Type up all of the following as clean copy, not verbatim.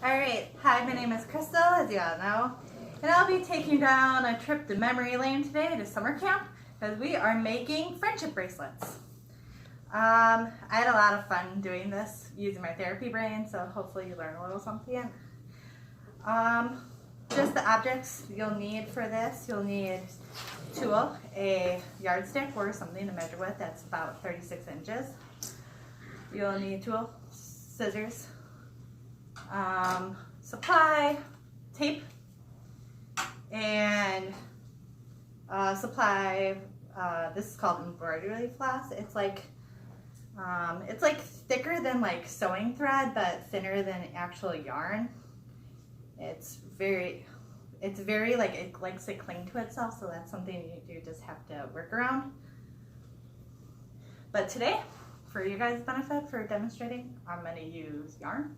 Alright, hi, my name is Krystal, as you all know, and I'll be taking you down a trip to memory lane today to summer camp because we are making friendship bracelets. I had a lot of fun doing this using my therapy brain, so hopefully you learn a little something. Just the objects you'll need for this, you'll need tool, a yardstick or something to measure with that's about 36 inches. You'll need tool, scissors, supply, tape, and supply, this is called embroidery floss. It's like thicker than like sewing thread, but thinner than actual yarn. It's very like, it likes to cling to itself, so that's something you just have to work around. But today, for you guys' benefit, for demonstrating, I'm going to use yarn.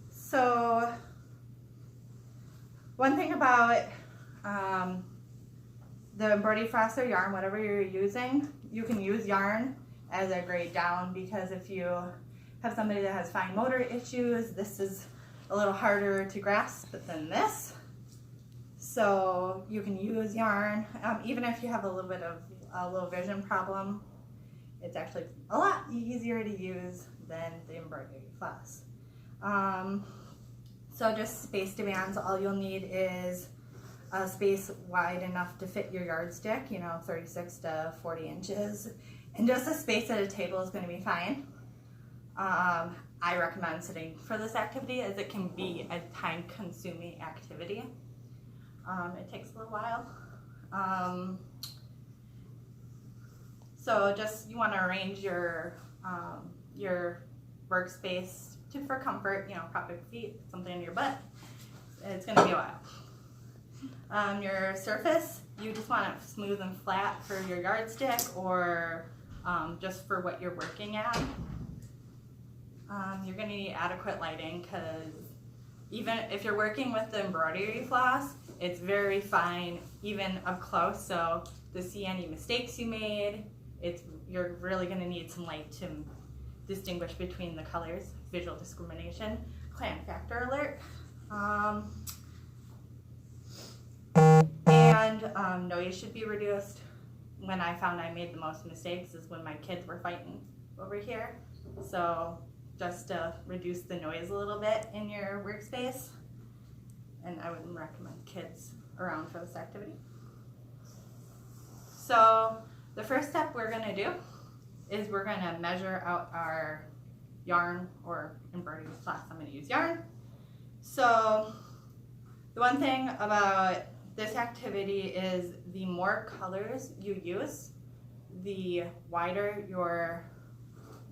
So one thing about the embroidery floss or yarn, whatever you're using, you can use yarn as a grade down, because if you have somebody that has fine motor issues, this is a little harder to grasp than this. So you can use yarn, even if you have a little bit of a low vision problem. It's actually a lot easier to use than the embroidery floss. So just space demands, all you'll need is a space wide enough to fit your yardstick, 36 to 40 inches. And just a space at a table is going to be fine. I recommend sitting for this activity, as it can be a time-consuming activity. It takes a little while. So just, you want to arrange your workspace for comfort, prop your feet, something in your butt. It's going to be a while. Your surface, you just want it smooth and flat for your yardstick, or just for what you're working at. You're going to need adequate lighting, because even if you're working with the embroidery floss, it's very fine, even up close. So to see any mistakes you made, you're really going to need some light to distinguish between the colors. Visual discrimination. Clan factor alert. And noise should be reduced. When I found I made the most mistakes is when my kids were fighting over here. So just to reduce the noise a little bit in your workspace. And I wouldn't recommend kids around for this activity. So the first step we're going to do is we're going to measure out our yarn or embroidery floss. I'm going to use yarn. So the one thing about this activity is the more colors you use, the wider your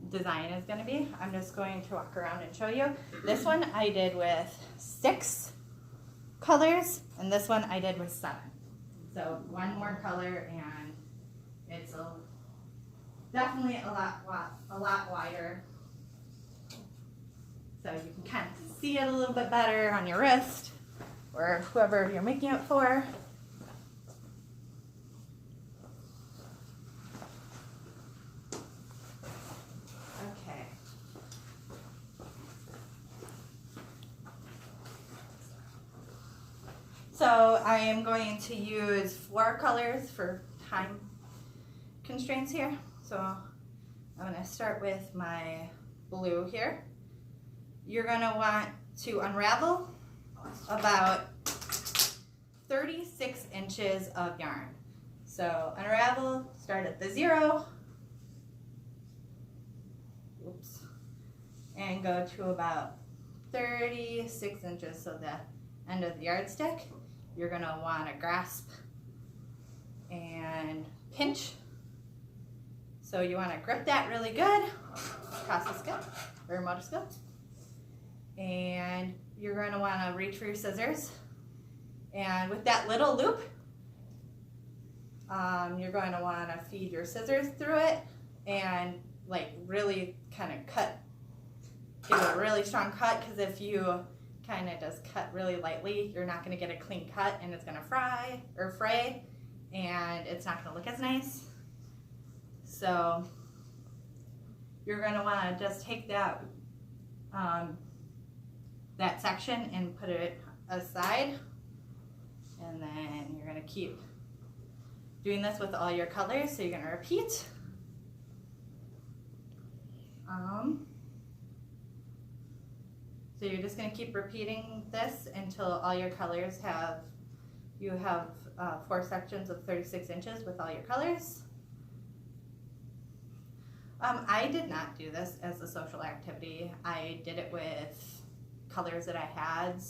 design is going to be. I'm just going to walk around and show you. This one I did with 6 colors, and this one I did with 7. So one more color, and it's definitely a lot wider. So you can kind of see it a little bit better on your wrist, or whoever you're making it for. Okay. So I am going to use 4 colors for time constraints here. So I'm going to start with my blue here. You're going to want to unravel about 36 inches of yarn. So unravel, start at the 0, oops, and go to about 36 inches, so the end of the yardstick. You're going to want to grasp and pinch. So you want to grip that really good, across the skill, or motor skill. And you're going to want to reach for your scissors. And with that little loop, you're going to want to feed your scissors through it and like really kind of cut, give it a really strong cut, because if you kind of just cut really lightly, you're not going to get a clean cut, and it's going to fray, and it's not going to look as nice. So you're going to want to just take that that section and put it aside, and then you're going to keep doing this with all your colors. So you're going to repeat. So you're just going to keep repeating this until all your colors you have 4 sections of 36 inches with all your colors. I did not do this as a social activity. I did it with colors that I had.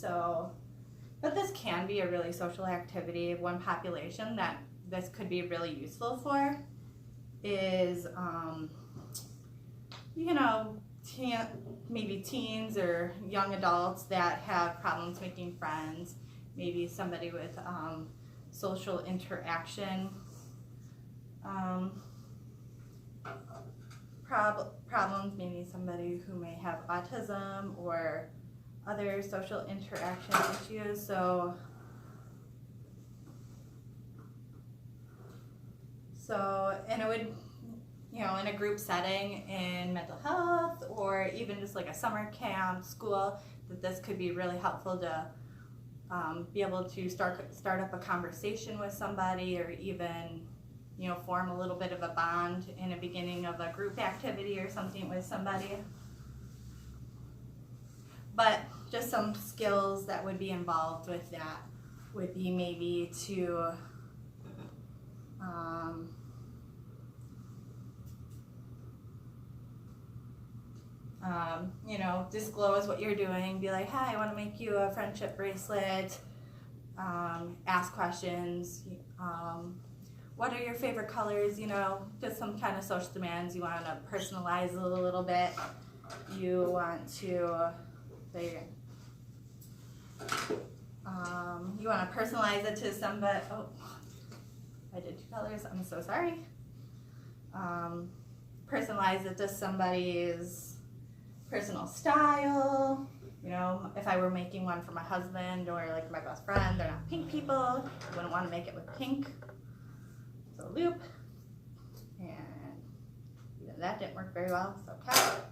But this can be a really social activity. One population that this could be really useful for is, you know, maybe teens or young adults that have problems making friends, maybe somebody with social interaction problems, maybe somebody who may have autism or other social interaction issues. So and it would, you know, in a group setting in mental health or even just like a summer camp, school, that this could be really helpful to be able to start up a conversation with somebody, or even, you know, form a little bit of a bond in the beginning of a group activity or something with somebody. But just some skills that would be involved with that would be maybe to you know, disclose what you're doing. Be like, hi, I want to make you a friendship bracelet. Ask questions. What are your favorite colors? You know, just some kind of social demands. You want to personalize it a little bit. You want to say, you want to personalize it to somebody. Oh, I did 2 colors. I'm so sorry. Personalize it to somebody's personal style. You know, if I were making one for my husband or like my best friend, they're not pink people. I wouldn't want to make it with pink. So loop, and even that didn't work very well, so cut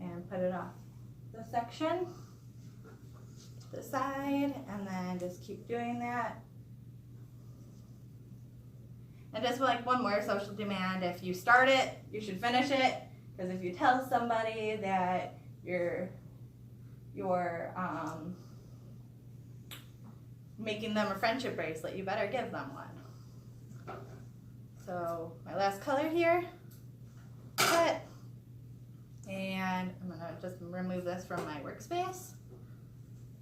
and put it off the section to the side, and then just keep doing that. And just like one more social demand: if you start it, you should finish it. Because if you tell somebody that you're making them a friendship bracelet, you better give them one. So my last color here, cut, and I'm gonna just remove this from my workspace.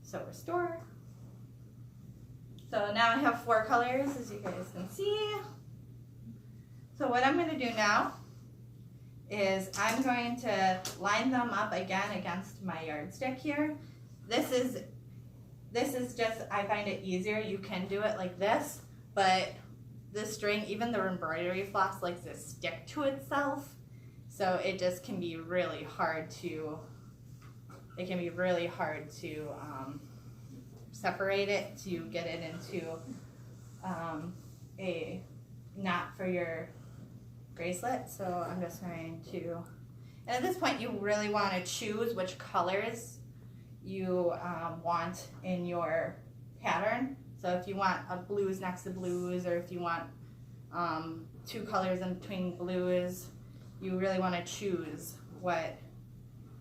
So restore. So now I have 4 colors, as you guys can see. So what I'm gonna do now is I'm going to line them up again against my yardstick here. This is just, I find it easier. You can do it like this, but this string, even the embroidery floss, likes to stick to itself. So it just can be really hard to, separate it to get it into a knot for your bracelet. So I'm just going to, and at this point you really want to choose which colors you want in your pattern. So if you want a blues next to blues, or if you want 2 colors in between blues, you really want to choose what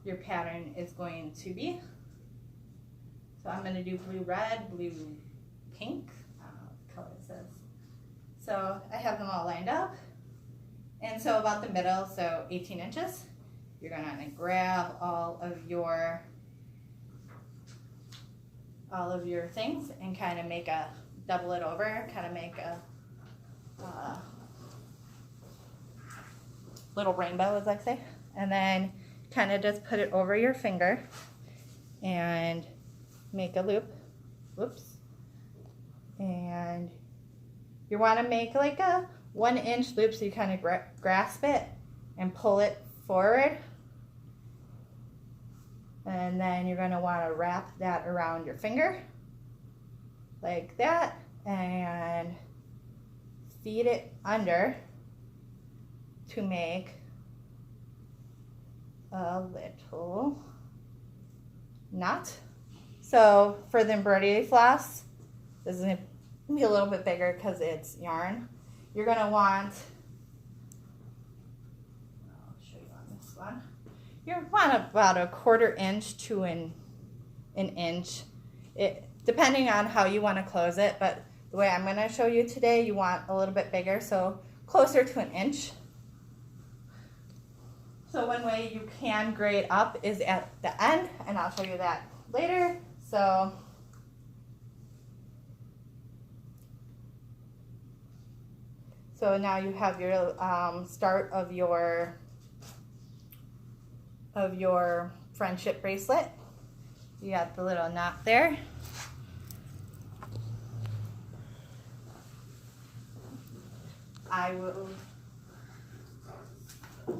your pattern is going to be. So I'm going to do blue red, blue pink, I don't know what the color it says. So I have them all lined up. And so about the middle, so 18 inches, you're going to grab all of your things and kind of make a, double it over, kind of make a little rainbow, as I say, and then kind of just put it over your finger and make a loop. Whoops. And you want to make like a 1-inch loop, so you kind of grasp it and pull it forward. And then you're going to want to wrap that around your finger like that and feed it under to make a little knot. So for the embroidery floss, this is going to be a little bit bigger because it's yarn. You're going to want, I'll show you on this one. You want about a 1/4 inch to an inch, depending on how you want to close it, but the way I'm going to show you today, you want a little bit bigger, so closer to an inch. So one way you can grade up is at the end, and I'll show you that later. So now you have your start of your friendship bracelet. You got the little knot there.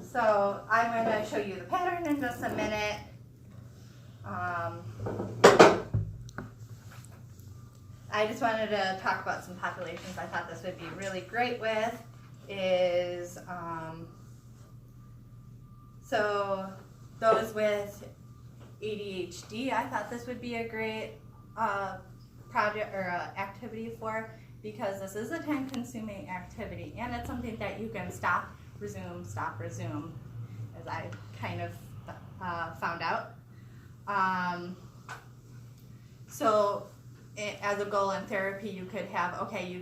So I'm going to show you the pattern in just a minute. I just wanted to talk about some populations I thought this would be really great with is, so those with ADHD, I thought this would be a great project or activity for, because this is a time-consuming activity and it's something that you can stop, resume, as I kind of found out. So as a goal in therapy, you could have, okay, you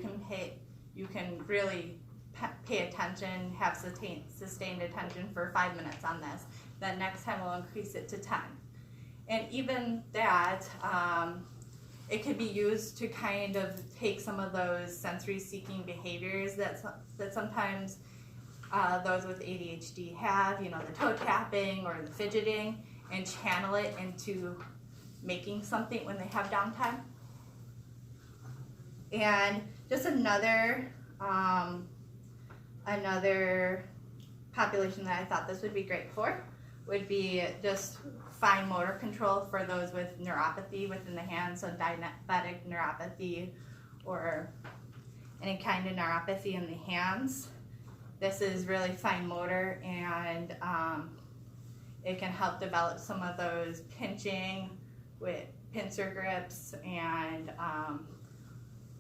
can really pay attention, have sustained attention for 5 minutes on this. Then next time we'll increase it to 10. And even that, it could be used to kind of take some of those sensory-seeking behaviors that sometimes those with ADHD have, you know, the toe tapping or the fidgeting, and channel it into making something when they have downtime. And just another population that I thought this would be great for would be just fine motor control for those with neuropathy within the hands, so diabetic neuropathy or any kind of neuropathy in the hands. This is really fine motor, and it can help develop some of those pinching with pincer grips and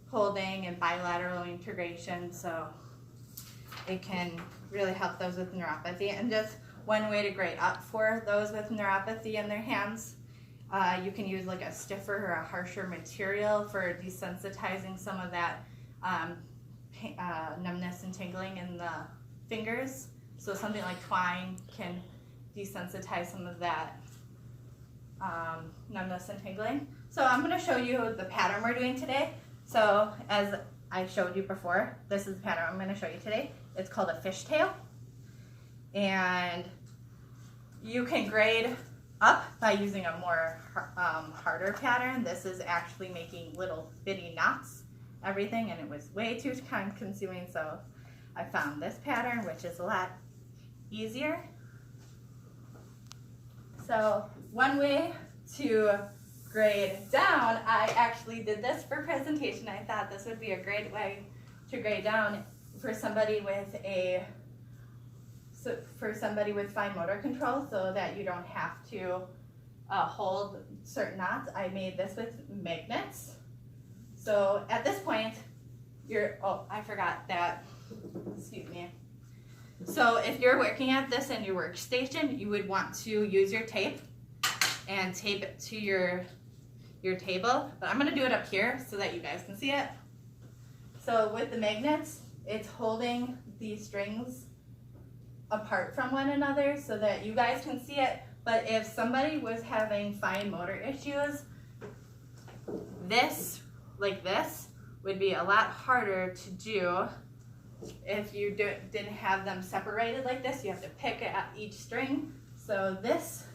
holding and bilateral integration, so it can really help those with neuropathy. And just one way to grade up for those with neuropathy in their hands, you can use like a stiffer or a harsher material for desensitizing some of that numbness and tingling in the fingers. So something like twine can desensitize some of that numbness and tingling. So I'm going to show you the pattern we're doing today. So as I showed you before, this is the pattern I'm going to show you today. It's called a fishtail. And you can grade up by using a more harder pattern. This is actually making little bitty knots, everything, and it was way too time consuming, so I found this pattern, which is a lot easier. So one way to grade down, I actually did this for presentation. I thought this would be a great way to grade down for somebody with fine motor control, so that you don't have to hold certain knots. I made this with magnets. So at this point, I forgot that, excuse me. So if you're working at this in your workstation, you would want to use your tape and tape it to your table. But I'm gonna do it up here so that you guys can see it. So with the magnets, it's holding these strings apart from one another so that you guys can see it. But if somebody was having fine motor issues, this, like this, would be a lot harder to do if you didn't have them separated like this. You have to pick at each string. So this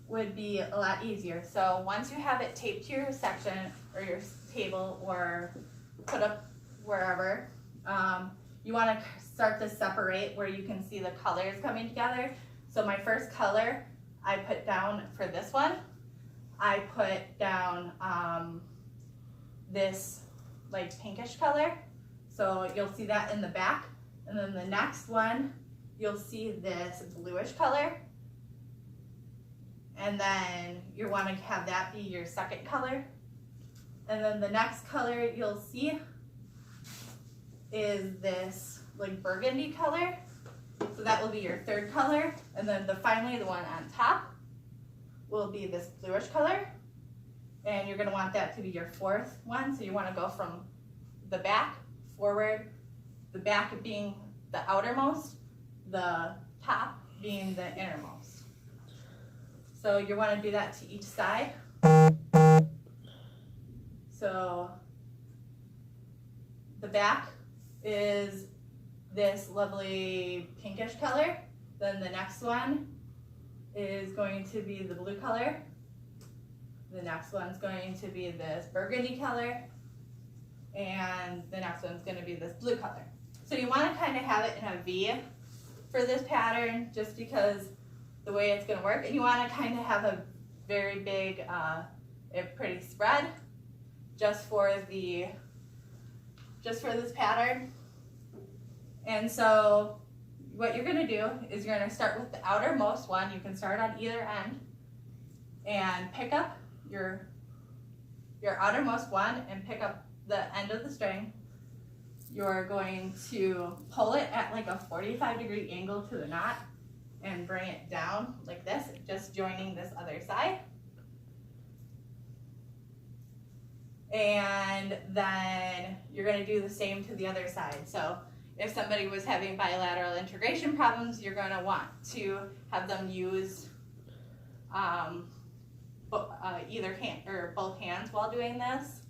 would be a lot easier. So once you have it taped to your section or your table or put up wherever, you want to start to separate where you can see the colors coming together. So my first color I put down for this one, I put down this like pinkish color. So you'll see that in the back. And then the next one, you'll see this bluish color. And then you want to have that be your second color. And then the next color you'll see is this like burgundy color. So that will be your third color. And then finally the one on top will be this bluish color. And you're gonna want that to be your fourth one. So you wanna go from the back forward, the back being the outermost, the top being the innermost. So you wanna do that to each side. So the back is this lovely pinkish color. Then the next one is going to be the blue color. The next one's going to be this burgundy color. And the next one's going to be this blue color. So you want to kind of have it in a V for this pattern just because the way it's going to work. And you want to kind of have a very big, pretty spread just for this pattern. And so what you're going to do is you're going to start with the outermost one. You can start on either end and pick up your outermost one and pick up the end of the string. You're going to pull it at like a 45-degree angle to the knot and bring it down like this, just joining this other side. And then you're going to do the same to the other side. So if somebody was having bilateral integration problems, you're going to want to have them use either hand or both hands while doing this.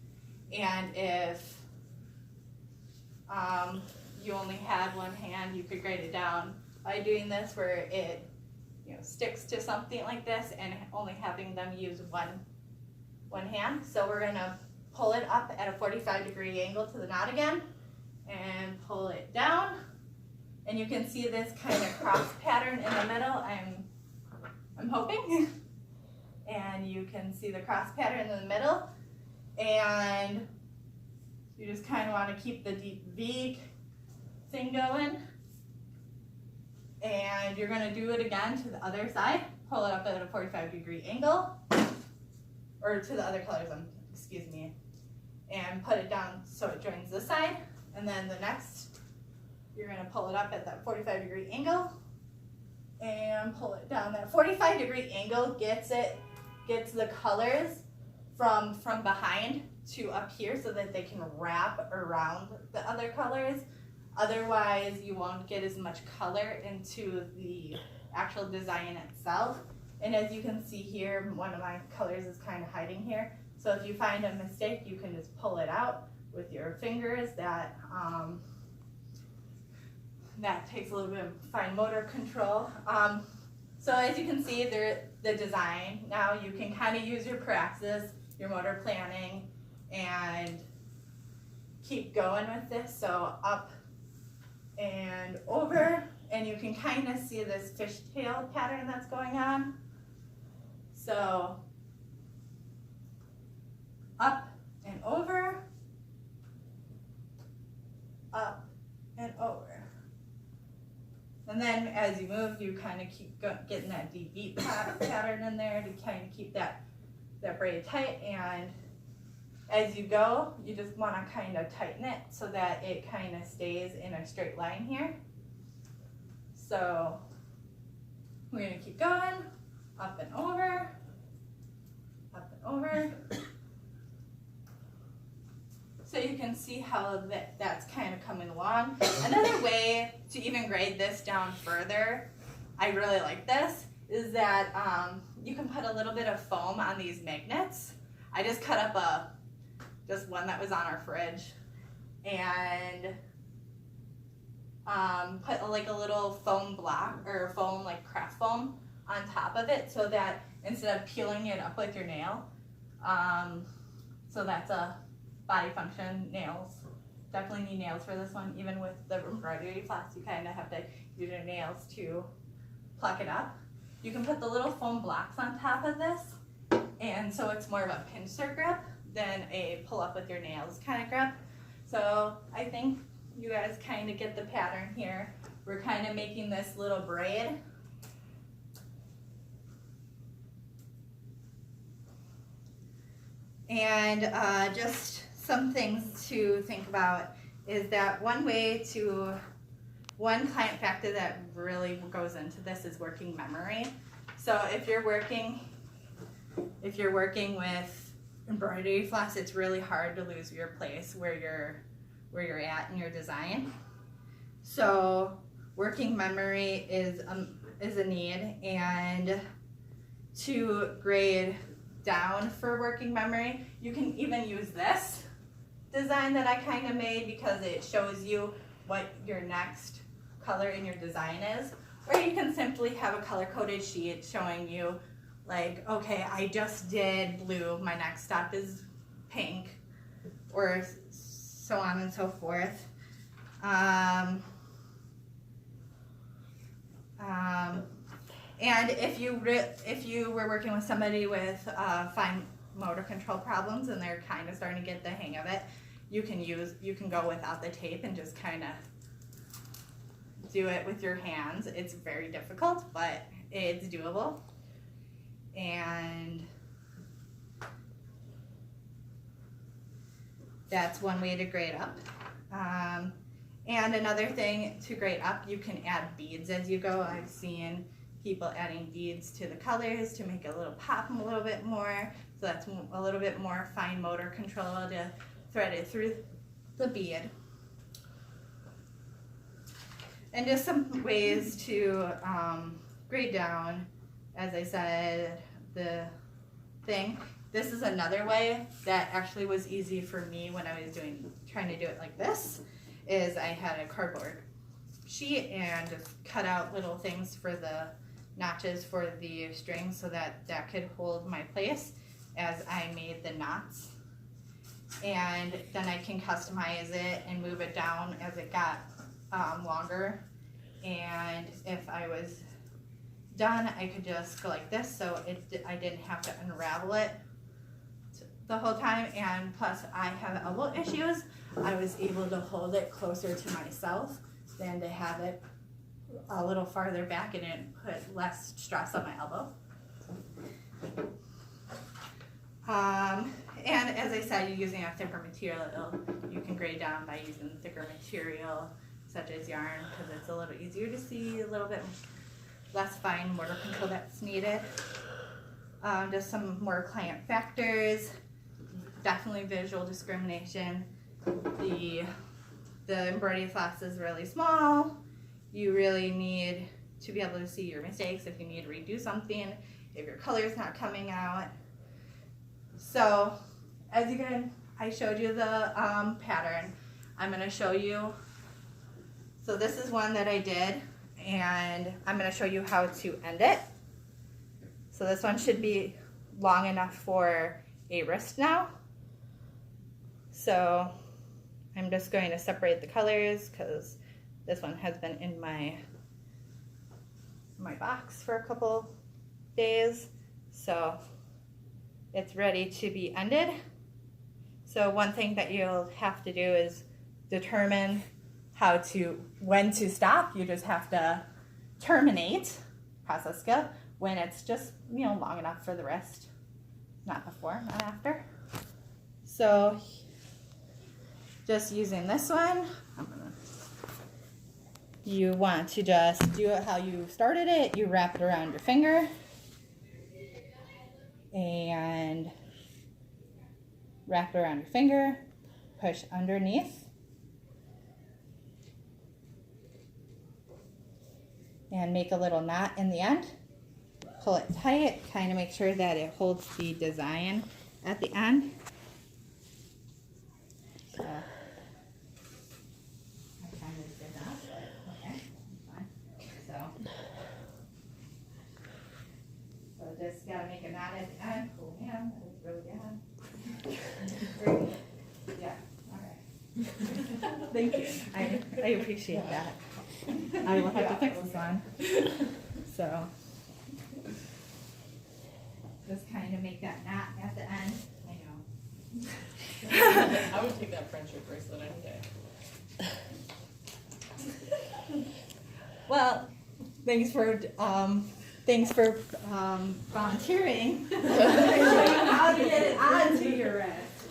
And if you only had one hand, you could grade it down by doing this where it sticks to something like this and only having them use one hand. So we're going to pull it up at a 45-degree angle to the knot again and pull it down. And you can see this kind of cross pattern in the middle, I'm hoping. And you can see the cross pattern in the middle. And you just kind of want to keep the deep V thing going. And you're going to do it again to the other side. Pull it up at a 45-degree angle. Or to the other colors, excuse me. And put it down so it joins this side. And then the next, you're going to pull it up at that 45-degree angle. And pull it down. That 45-degree angle gets the colors from behind to up here so that they can wrap around the other colors. Otherwise, you won't get as much color into the actual design itself. And as you can see here, one of my colors is kind of hiding here. So if you find a mistake, you can just pull it out with your fingers. That takes a little bit of fine motor control. So as you can see, the design, now you can kind of use your praxis, your motor planning, and keep going with this. So up and over, and you can kind of see this fishtail pattern that's going on. So up and over, up and over. And then as you move, you kind of keep getting that deep V pattern in there to kind of keep that braid tight. And as you go, you just want to kind of tighten it so that it kind of stays in a straight line here. So we're going to keep going, up and over, up and over. So you can see how that's kind of coming along. Another way to even grade this down further, I really like this, is that you can put a little bit of foam on these magnets. I just cut up just one that was on our fridge and put like a little foam block or foam, like craft foam, on top of it so that instead of peeling it up with your nail, so that's a body function. Nails, definitely need nails for this one. Even with the embroidery flats, you kind of have to use your nails to pluck it up. You can put the little foam blocks on top of this, and so it's more of a pincer grip than a pull up with your nails kind of grip. So I think you guys kind of get the pattern here. We're kind of making this little braid. And just some things to think about is that one client factor that really goes into this is working memory. So if you're working with embroidery floss, it's really hard to lose your place where you're at in your design. So working memory is a need, and to grade down for working memory, you can even use this design that I kind of made because it shows you what your next color in your design is. Or you can simply have a color-coded sheet showing you, like, okay, I just did blue, my next step is pink, or so on and so forth. And if you were working with somebody with fine motor control problems and they're kind of starting to get the hang of it, you can go without the tape and just kind of do it with your hands. It's very difficult, but it's doable. And that's one way to grade up. And another thing to grade up, you can add beads as you go. I've seen people adding beads to the colors to make it a little pop a little bit more. So that's a little bit more fine motor control to thread it through the bead. And just some ways to grade down, as I said, the thing. This is another way that actually was easy for me when I was trying to do it like this, is I had a cardboard sheet and just cut out little things for the notches for the string so that could hold my place as I made the knots. And then I can customize it and move it down as it got longer. And if I was done, I could just go like this, so I didn't have to unravel it the whole time. And plus I have elbow issues, I was able to hold it closer to myself than to have it a little farther back, and it put less stress on my elbow. And as I said, you're using a thicker material. You can grade down by using thicker material such as yarn, because it's a little easier to see, a little bit less fine motor control that's needed. Just some more client factors. Definitely visual discrimination. The embroidery floss is really small. You really need to be able to see your mistakes if you need to redo something, if your color is not coming out. So as you can, I showed you the pattern. I'm going to show you. So this is one that I did, and I'm going to show you how to end it. So this one should be long enough for a wrist now. So I'm just going to separate the colors because this one has been in my box for a couple days. So it's ready to be ended. So one thing that you'll have to do is determine when to stop. You just have to terminate, process skill, when it's just, long enough for the wrist. Not before, not after. So just using this one, you want to just do it how you started it. You wrap it around your finger and wrap it around your finger, push underneath, and make a little knot in the end. Pull it tight, kind of make sure that it holds the design at the end. So I kind of did that, but okay, fine. So just gotta make a knot at the end. Cool hand, that was really good. Yeah, all right. Thank you. I appreciate that. I will have to fix this one. So just kind of make that knot at the end. I know. I would take that friendship bracelet any day. Well, thanks for Thanks for volunteering. How to get it onto your wrist.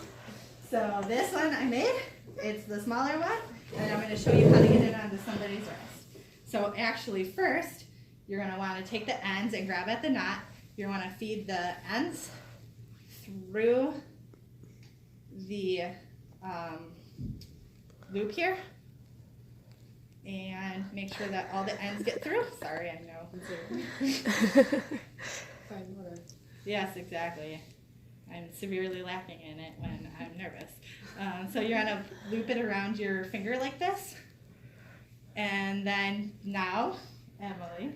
So this one I made, it's the smaller one, and I'm going to show you how to get it onto somebody's wrist. So actually first, you're going to want to take the ends and grab at the knot. You want to feed the ends through the loop here. And make sure that all the ends get through. Sorry, I know. Yes, exactly. I'm severely lacking in it when I'm nervous. So you're going to loop it around your finger like this. And then now, Emily,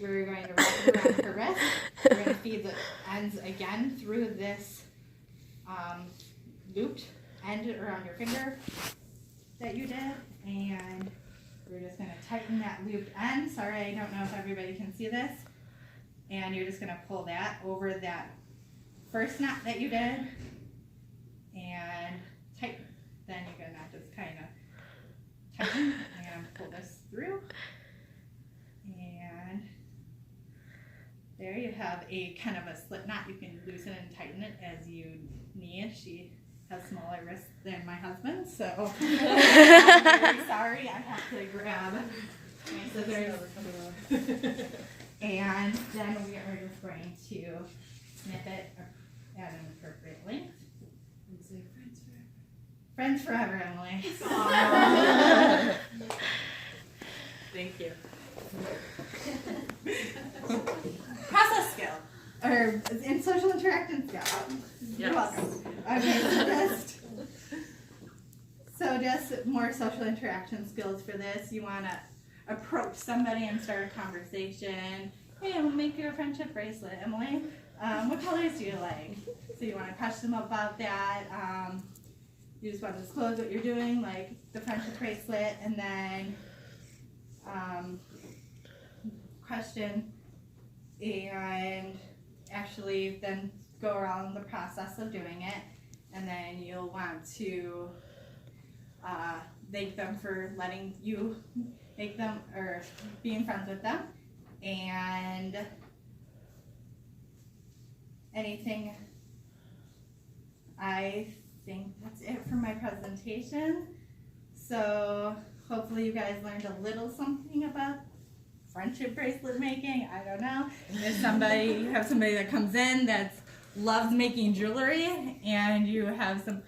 we're going to wrap it around her wrist. We're going to feed the ends again through this looped end around your finger that you did. And we're just going to tighten that looped end. Sorry, I don't know if everybody can see this. And you're just going to pull that over that first knot that you did and tighten. Then you're going to just kind of tighten and pull this through. And there you have a kind of a slip knot. You can loosen and tighten it as you need. She has smaller wrists than my husband, so I'm very sorry. I have to grab my scissors. And then we are just going to snip it at an appropriate length. And say friends forever. Friends forever, Emily. Thank you. Process skill, or in social interaction skill. You're welcome. Okay, so just more social interaction skills for this. You want to approach somebody and start a conversation. Hey, we'll make you a friendship bracelet, Emily. What colors do you like? So you want to question them about that. You just want to disclose what you're doing, like the friendship bracelet, and then question, and actually then go around the process of doing it, and then you'll want to thank them for letting you make them or being friends with them, and anything. I think that's it for my presentation. So hopefully you guys learned a little something about friendship bracelet making. I don't know. If you have somebody that comes in that loves making jewelry, and you have some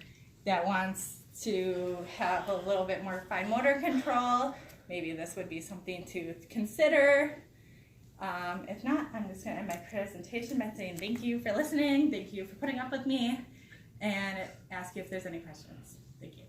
that wants to have a little bit more fine motor control, maybe this would be something to consider. If not, I'm just going to end my presentation by saying thank you for listening, thank you for putting up with me, and ask you if there's any questions. Thank you.